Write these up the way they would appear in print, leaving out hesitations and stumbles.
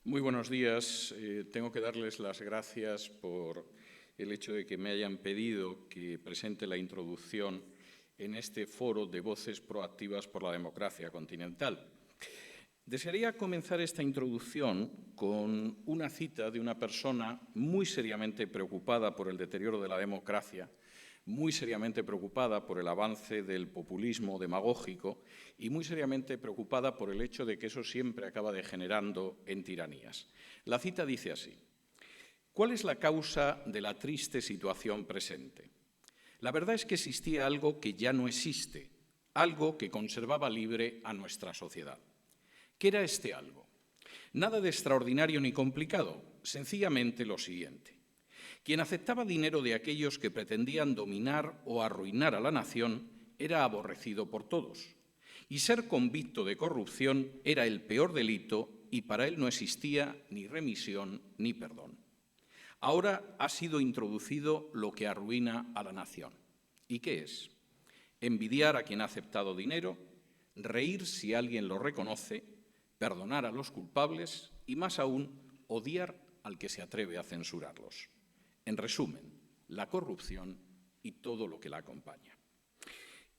Muy buenos días. Tengo que darles las gracias por el hecho de que me hayan pedido que presente la introducción en este foro de voces proactivas por la democracia continental. Desearía comenzar esta introducción con una cita de una persona muy seriamente preocupada por el deterioro de la democracia, muy seriamente preocupada por el avance del populismo demagógico y muy seriamente preocupada por el hecho de que eso siempre acaba degenerando en tiranías. La cita dice así: ¿cuál es la causa de la triste situación presente? La verdad es que existía algo que ya no existe, algo que conservaba libre a nuestra sociedad. ¿Qué era este algo? Nada de extraordinario ni complicado, sencillamente lo siguiente. Quien aceptaba dinero de aquellos que pretendían dominar o arruinar a la nación era aborrecido por todos. Y ser convicto de corrupción era el peor delito y para él no existía ni remisión ni perdón. Ahora ha sido introducido lo que arruina a la nación. ¿Y qué es? Envidiar a quien ha aceptado dinero, reír si alguien lo reconoce, perdonar a los culpables y, más aún, odiar al que se atreve a censurarlos. En resumen, la corrupción y todo lo que la acompaña.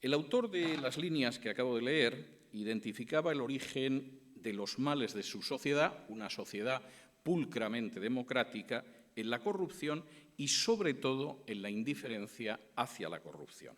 El autor de las líneas que acabo de leer identificaba el origen de los males de su sociedad, una sociedad pulcramente democrática, en la corrupción y, sobre todo, en la indiferencia hacia la corrupción.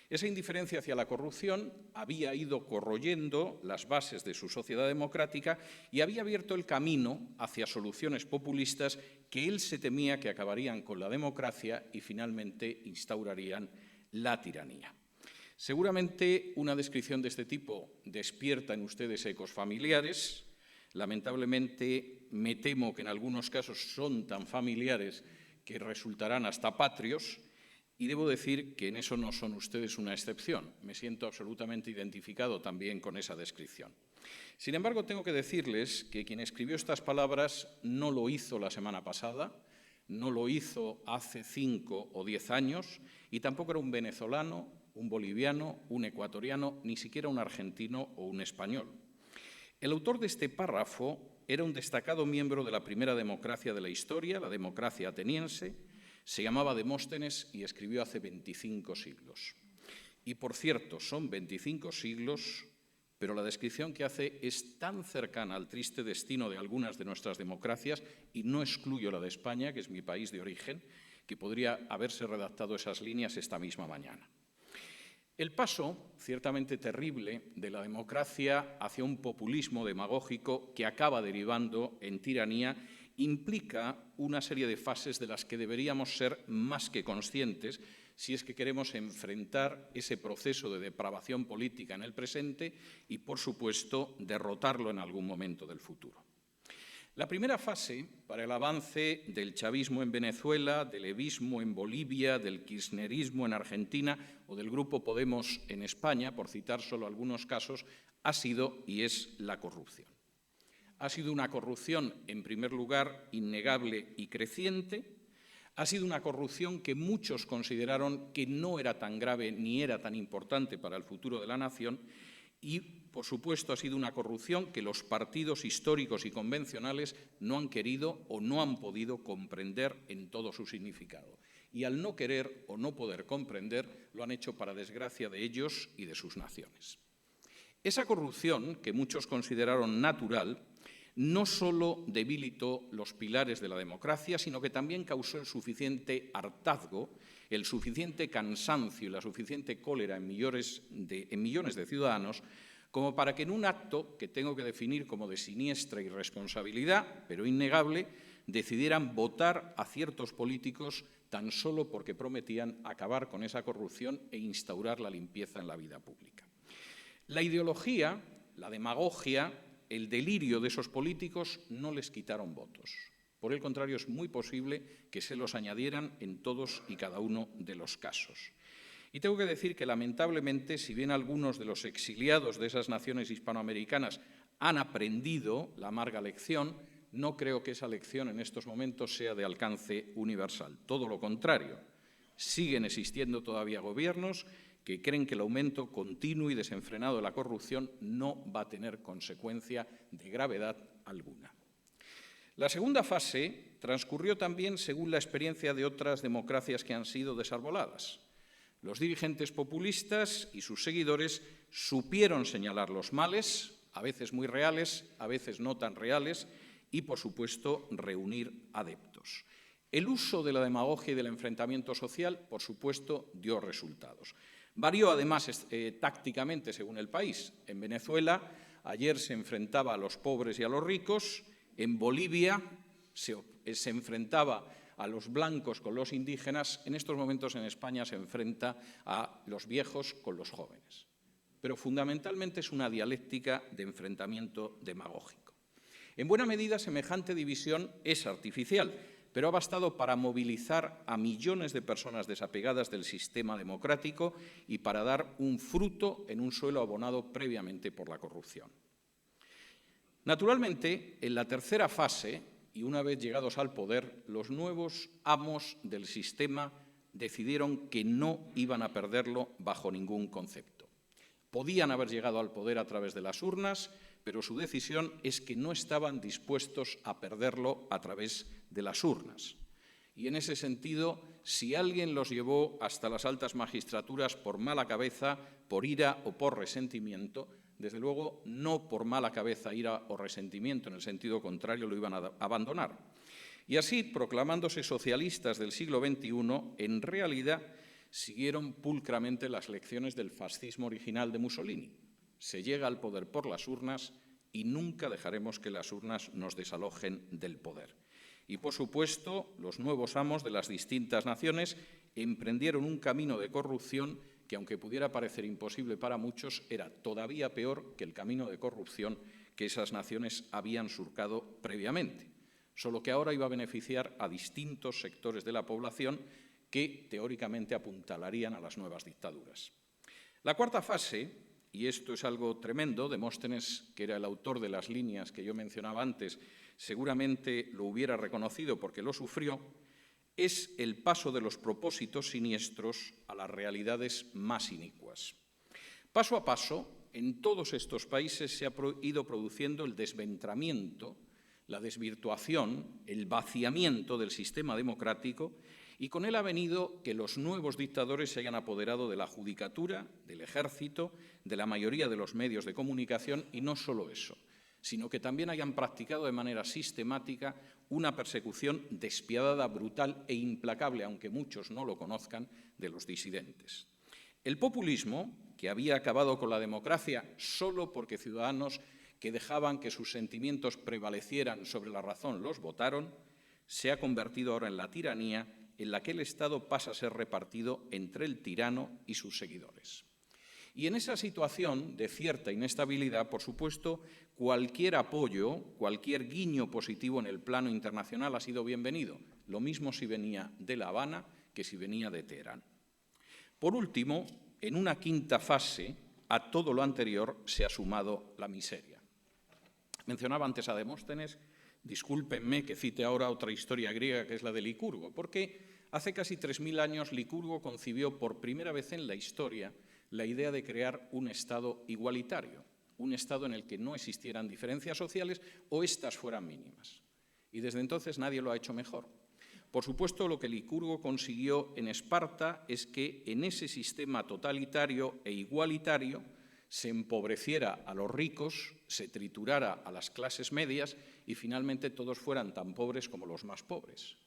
Esa indiferencia hacia la corrupción había ido corroyendo las bases de su sociedad democrática y había abierto el camino hacia soluciones populistas que él se temía que acabarían con la democracia y finalmente instaurarían la tiranía. Seguramente una descripción de este tipo despierta en ustedes ecos familiares. Lamentablemente me temo que en algunos casos son tan familiares que resultarán hasta patrios. Y debo decir que en eso no son ustedes una excepción. Me siento absolutamente identificado también con esa descripción. Sin embargo, tengo que decirles que quien escribió estas palabras no lo hizo la semana pasada, no lo hizo hace 5 o 10 años, y tampoco era un venezolano, un boliviano, un ecuatoriano, ni siquiera un argentino o un español. El autor de este párrafo era un destacado miembro de la primera democracia de la historia, la democracia ateniense. Se llamaba Demóstenes y escribió hace 25 siglos. Y, por cierto, son 25 siglos, pero la descripción que hace es tan cercana al triste destino de algunas de nuestras democracias, y no excluyo la de España, que es mi país de origen, que podría haberse redactado esas líneas esta misma mañana. El paso, ciertamente terrible, de la democracia hacia un populismo demagógico que acaba derivando en tiranía implica una serie de fases de las que deberíamos ser más que conscientes si es que queremos enfrentar ese proceso de depravación política en el presente y, por supuesto, derrotarlo en algún momento del futuro. La primera fase para el avance del chavismo en Venezuela, del evismo en Bolivia, del kirchnerismo en Argentina o del Grupo Podemos en España, por citar solo algunos casos, ha sido y es la corrupción. Ha sido una corrupción, en primer lugar, innegable y creciente. Ha sido una corrupción que muchos consideraron que no era tan grave ni era tan importante para el futuro de la nación y, por supuesto, ha sido una corrupción que los partidos históricos y convencionales no han querido o no han podido comprender en todo su significado. Y al no querer o no poder comprender, lo han hecho para desgracia de ellos y de sus naciones. Esa corrupción, que muchos consideraron natural, no solo debilitó los pilares de la democracia, sino que también causó el suficiente hartazgo, el suficiente cansancio y la suficiente cólera en millones de ciudadanos como para que en un acto que tengo que definir como de siniestra irresponsabilidad, pero innegable, decidieran votar a ciertos políticos tan solo porque prometían acabar con esa corrupción e instaurar la limpieza en la vida pública. La ideología, la demagogia, el delirio de esos políticos no les quitaron votos. Por el contrario, es muy posible que se los añadieran en todos y cada uno de los casos. Y tengo que decir que, lamentablemente, si bien algunos de los exiliados de esas naciones hispanoamericanas han aprendido la amarga lección, no creo que esa lección en estos momentos sea de alcance universal. Todo lo contrario. Siguen existiendo todavía gobiernos que creen que el aumento continuo y desenfrenado de la corrupción no va a tener consecuencia de gravedad alguna. La segunda fase transcurrió también según la experiencia de otras democracias que han sido desarboladas. Los dirigentes populistas y sus seguidores supieron señalar los males, a veces muy reales, a veces no tan reales, y, por supuesto, reunir adeptos. El uso de la demagogia y del enfrentamiento social, por supuesto, dio resultados. Varió, además, tácticamente según el país. En Venezuela, ayer se enfrentaba a los pobres y a los ricos. En Bolivia se enfrentaba a los blancos con los indígenas. En estos momentos en España se enfrenta a los viejos con los jóvenes. Pero fundamentalmente es una dialéctica de enfrentamiento demagógico. En buena medida, semejante división es artificial, pero ha bastado para movilizar a millones de personas desapegadas del sistema democrático y para dar un fruto en un suelo abonado previamente por la corrupción. Naturalmente, en la tercera fase, y una vez llegados al poder, los nuevos amos del sistema decidieron que no iban a perderlo bajo ningún concepto. Podían haber llegado al poder a través de las urnas, pero su decisión es que no estaban dispuestos a perderlo a través de las urnas. Y en ese sentido, si alguien los llevó hasta las altas magistraturas por mala cabeza, por ira o por resentimiento, desde luego no por mala cabeza, ira o resentimiento, en el sentido contrario lo iban a abandonar. Y así, proclamándose socialistas del siglo XXI, en realidad siguieron pulcramente las lecciones del fascismo original de Mussolini. Se llega al poder por las urnas y nunca dejaremos que las urnas nos desalojen del poder. Y, por supuesto, los nuevos amos de las distintas naciones emprendieron un camino de corrupción que, aunque pudiera parecer imposible para muchos, era todavía peor que el camino de corrupción que esas naciones habían surcado previamente, solo que ahora iba a beneficiar a distintos sectores de la población que, teóricamente, apuntalarían a las nuevas dictaduras. La cuarta fase, y esto es algo tremendo, Demóstenes, que era el autor de las líneas que yo mencionaba antes, seguramente lo hubiera reconocido porque lo sufrió, es el paso de los propósitos siniestros a las realidades más inicuas. Paso a paso, en todos estos países se ha ido produciendo el desventramiento, la desvirtuación, el vaciamiento del sistema democrático, y con él ha venido que los nuevos dictadores se hayan apoderado de la judicatura, del ejército, de la mayoría de los medios de comunicación, y no solo eso, sino que también hayan practicado de manera sistemática una persecución despiadada, brutal e implacable, aunque muchos no lo conozcan, de los disidentes. El populismo, que había acabado con la democracia solo porque ciudadanos que dejaban que sus sentimientos prevalecieran sobre la razón los votaron, se ha convertido ahora en la tiranía en la que el Estado pasa a ser repartido entre el tirano y sus seguidores. Y en esa situación de cierta inestabilidad, por supuesto, cualquier apoyo, cualquier guiño positivo en el plano internacional ha sido bienvenido, lo mismo si venía de La Habana que si venía de Teherán. Por último, en una quinta fase, a todo lo anterior se ha sumado la miseria. Mencionaba antes a Demóstenes. Discúlpenme que cite ahora otra historia griega, que es la de Licurgo, porque hace casi 3000 años Licurgo concibió por primera vez en la historia la idea de crear un Estado igualitario, un Estado en el que no existieran diferencias sociales o éstas fueran mínimas. Y desde entonces nadie lo ha hecho mejor. Por supuesto, lo que Licurgo consiguió en Esparta es que en ese sistema totalitario e igualitario se empobreciera a los ricos, se triturara a las clases medias y finalmente todos fueran tan pobres como los más pobres.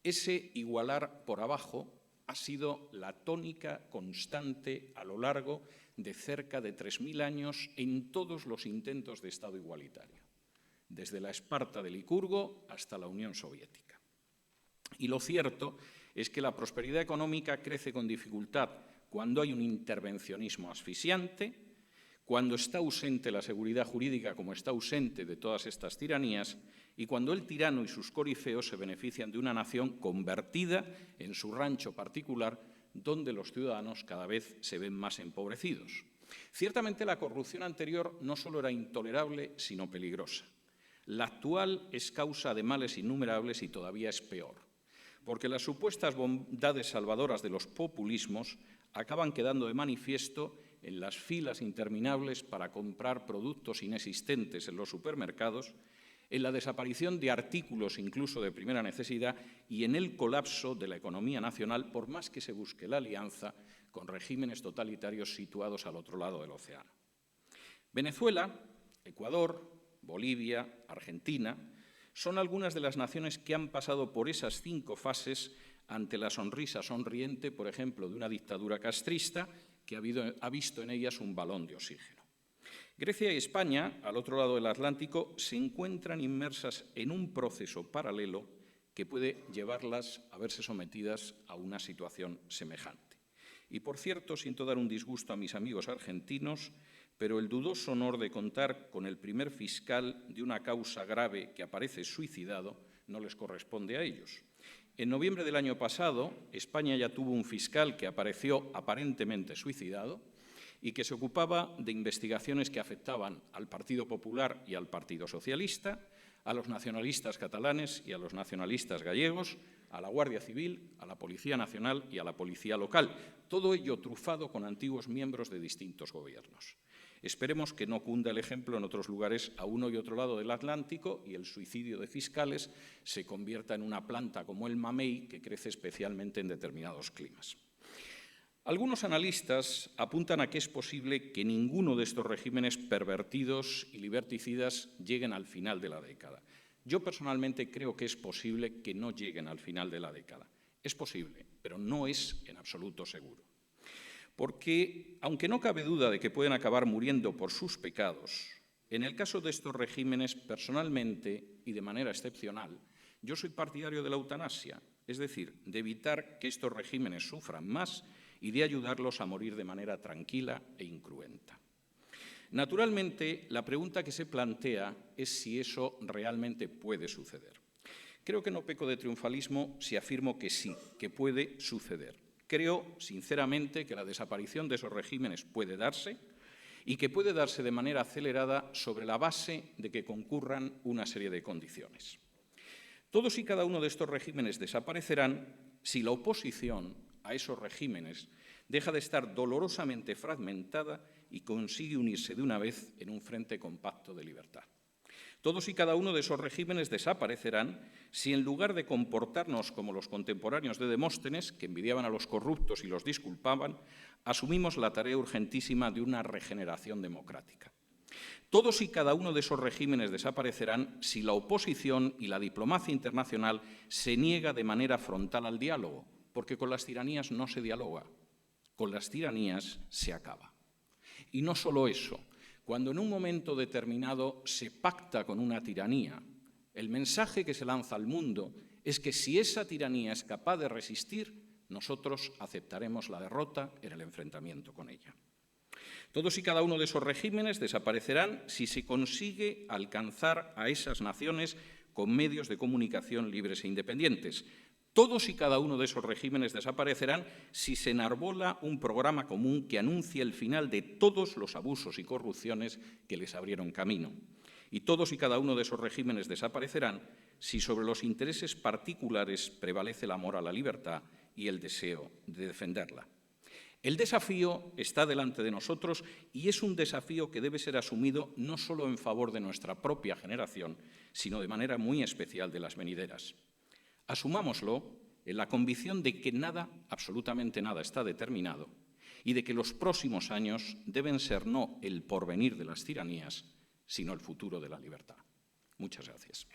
Ese igualar por abajo ha sido la tónica constante a lo largo de cerca de 3000 años en todos los intentos de Estado igualitario, desde la Esparta de Licurgo hasta la Unión Soviética. Y lo cierto es que la prosperidad económica crece con dificultad cuando hay un intervencionismo asfixiante, cuando está ausente la seguridad jurídica como está ausente de todas estas tiranías y cuando el tirano y sus corifeos se benefician de una nación convertida en su rancho particular donde los ciudadanos cada vez se ven más empobrecidos. Ciertamente la corrupción anterior no solo era intolerable, sino peligrosa. La actual es causa de males innumerables y todavía es peor, porque las supuestas bondades salvadoras de los populismos acaban quedando de manifiesto en las filas interminables para comprar productos inexistentes en los supermercados, en la desaparición de artículos incluso de primera necesidad y en el colapso de la economía nacional, por más que se busque la alianza con regímenes totalitarios situados al otro lado del océano. Venezuela, Ecuador, Bolivia, Argentina son algunas de las naciones que han pasado por esas 5 fases ante la sonrisa sonriente, por ejemplo, de una dictadura castrista que ha visto en ellas un balón de oxígeno. Grecia y España, al otro lado del Atlántico, se encuentran inmersas en un proceso paralelo que puede llevarlas a verse sometidas a una situación semejante. Y, por cierto, siento dar un disgusto a mis amigos argentinos, pero el dudoso honor de contar con el primer fiscal de una causa grave que aparece suicidado no les corresponde a ellos. En noviembre del año pasado, España ya tuvo un fiscal que apareció aparentemente suicidado y que se ocupaba de investigaciones que afectaban al Partido Popular y al Partido Socialista, a los nacionalistas catalanes y a los nacionalistas gallegos, a la Guardia Civil, a la Policía Nacional y a la Policía Local, todo ello trufado con antiguos miembros de distintos gobiernos. Esperemos que no cunda el ejemplo en otros lugares a uno y otro lado del Atlántico y el suicidio de fiscales se convierta en una planta como el mamey que crece especialmente en determinados climas. Algunos analistas apuntan a que es posible que ninguno de estos regímenes pervertidos y liberticidas lleguen al final de la década. Yo personalmente creo que es posible que no lleguen al final de la década. Es posible, pero no es en absoluto seguro. Porque, aunque no cabe duda de que pueden acabar muriendo por sus pecados, en el caso de estos regímenes, personalmente y de manera excepcional, yo soy partidario de la eutanasia, es decir, de evitar que estos regímenes sufran más y de ayudarlos a morir de manera tranquila e incruenta. Naturalmente, la pregunta que se plantea es si eso realmente puede suceder. Creo que no peco de triunfalismo si afirmo que sí, que puede suceder. Creo, sinceramente, que la desaparición de esos regímenes puede darse y que puede darse de manera acelerada sobre la base de que concurran una serie de condiciones. Todos y cada uno de estos regímenes desaparecerán si la oposición a esos regímenes deja de estar dolorosamente fragmentada y consigue unirse de una vez en un frente compacto de libertad. Todos y cada uno de esos regímenes desaparecerán si, en lugar de comportarnos como los contemporáneos de Demóstenes, que envidiaban a los corruptos y los disculpaban, asumimos la tarea urgentísima de una regeneración democrática. Todos y cada uno de esos regímenes desaparecerán si la oposición y la diplomacia internacional se niega de manera frontal al diálogo, porque con las tiranías no se dialoga, con las tiranías se acaba. Y no solo eso, cuando en un momento determinado se pacta con una tiranía, el mensaje que se lanza al mundo es que si esa tiranía es capaz de resistir, nosotros aceptaremos la derrota en el enfrentamiento con ella. Todos y cada uno de esos regímenes desaparecerán si se consigue alcanzar a esas naciones con medios de comunicación libres e independientes. Todos y cada uno de esos regímenes desaparecerán si se enarbola un programa común que anuncie el final de todos los abusos y corrupciones que les abrieron camino. Y todos y cada uno de esos regímenes desaparecerán si sobre los intereses particulares prevalece el amor a la libertad y el deseo de defenderla. El desafío está delante de nosotros y es un desafío que debe ser asumido no solo en favor de nuestra propia generación, sino de manera muy especial de las venideras. Asumámoslo en la convicción de que nada, absolutamente nada, está determinado y de que los próximos años deben ser no el porvenir de las tiranías, sino el futuro de la libertad. Muchas gracias.